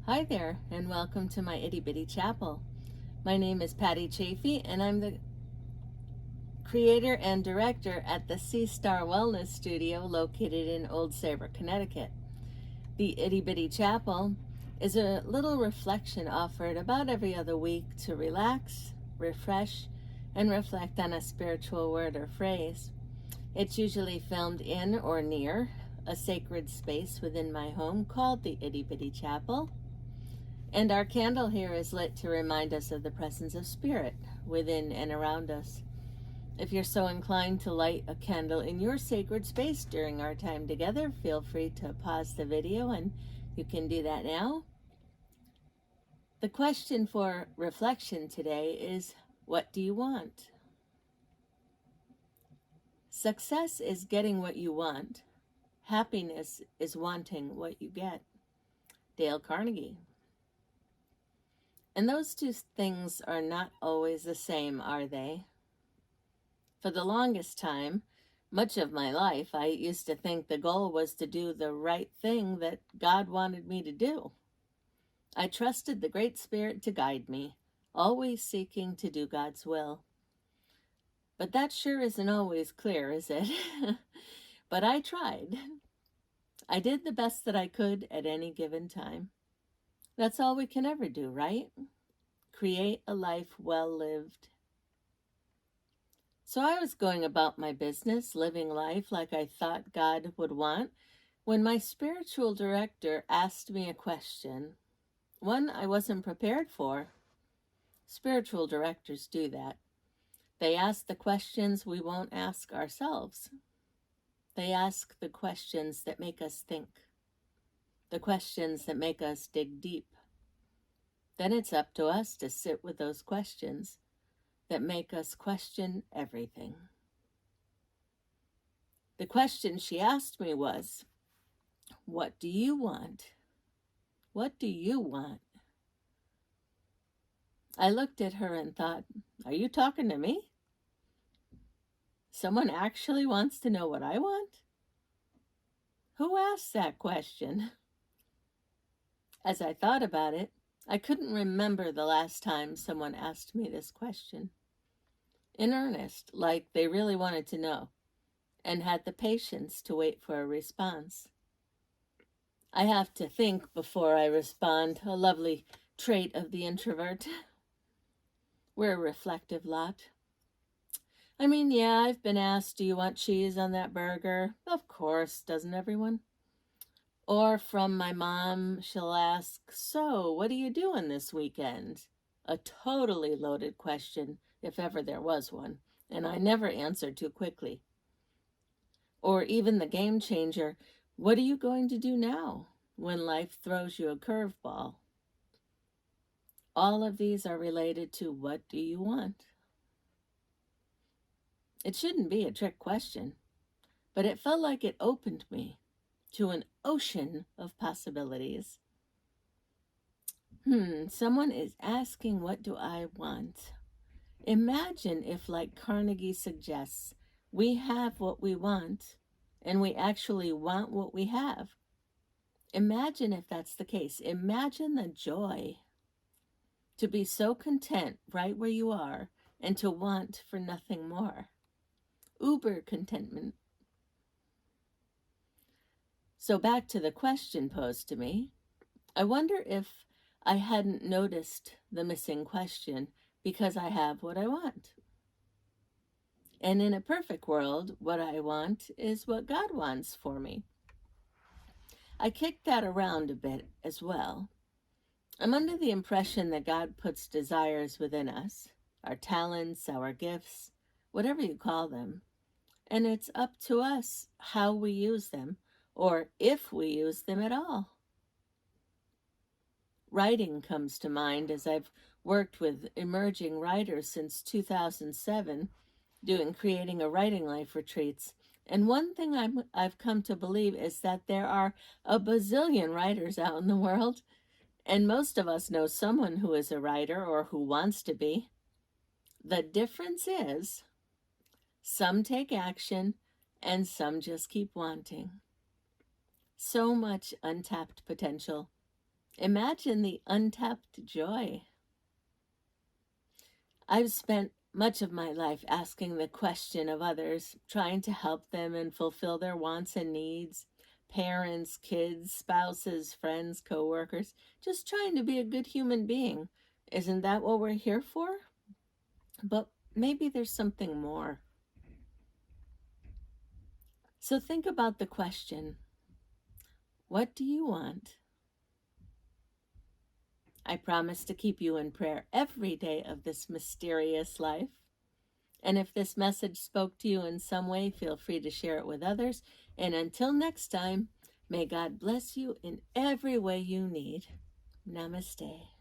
Hi there, and welcome to my Itty Bitty Chapel. My name is Patty Chafee, and I'm the creator and director at the Sea Star Wellness Studio located in Old Saybrook, Connecticut. The Itty Bitty Chapel is a little reflection offered about every other week to relax, refresh, and reflect on a spiritual word or phrase. It's usually filmed in or near a sacred space within my home called the Itty Bitty Chapel. And our candle here is lit to remind us of the presence of spirit within and around us. If you're so inclined to light a candle in your sacred space during our time together, feel free to pause the video, and you can do that now. The question for reflection today is, what do you want? Success is getting what you want. Happiness is wanting what you get. Dale Carnegie. And those two things are not always the same, are they? For the longest time, much of my life, I used to think the goal was to do the right thing that God wanted me to do. I trusted the Great Spirit to guide me, always seeking to do God's will. But that sure isn't always clear, is it? But I tried. I did the best that I could at any given time. That's all we can ever do, right? Create a life well lived. So I was going about my business, living life like I thought God would want, when my spiritual director asked me a question, one I wasn't prepared for. Spiritual directors do that. They ask the questions we won't ask ourselves. They ask the questions that make us think, the questions that make us dig deep. Then it's up to us to sit with those questions that make us question everything. The question she asked me was, what do you want? What do you want? I looked at her and thought, are you talking to me? Someone actually wants to know what I want? Who asked that question? As I thought about it, I couldn't remember the last time someone asked me this question. In earnest, like they really wanted to know, and had the patience to wait for a response. I have to think before I respond, a lovely trait of the introvert. We're a reflective lot. I mean, yeah, I've been asked, do you want cheese on that burger? Of course, doesn't everyone? Or from my mom, she'll ask, so what are you doing this weekend? A totally loaded question, if ever there was one, and I never answered too quickly. Or even the game changer, what are you going to do now when life throws you a curveball? All of these are related to what do you want? It shouldn't be a trick question, but it felt like it opened me to an ocean of possibilities. Someone is asking, what do I want? Imagine if, like Carnegie suggests, we have what we want and we actually want what we have. Imagine if that's the case. Imagine the joy to be so content right where you are and to want for nothing more. Uber contentment. So back to the question posed to me. I wonder if I hadn't noticed the missing question because I have what I want. And in a perfect world, what I want is what God wants for me. I kicked that around a bit as well. I'm under the impression that God puts desires within us, our talents, our gifts, whatever you call them. And it's up to us how we use them, or if we use them at all. Writing comes to mind, as I've worked with emerging writers since 2007, creating a writing life retreats. And one thing I've come to believe is that there are a bazillion writers out in the world, and most of us know someone who is a writer or who wants to be. The difference is some take action and some just keep wanting. So much untapped potential. Imagine the untapped joy. I've spent much of my life asking the question of others, trying to help them and fulfill their wants and needs. Parents, kids, spouses, friends, coworkers, just trying to be a good human being. Isn't that what we're here for? But maybe there's something more. So think about the question, what do you want? I promise to keep you in prayer every day of this mysterious life. And if this message spoke to you in some way, feel free to share it with others. And until next time, may God bless you in every way you need. Namaste.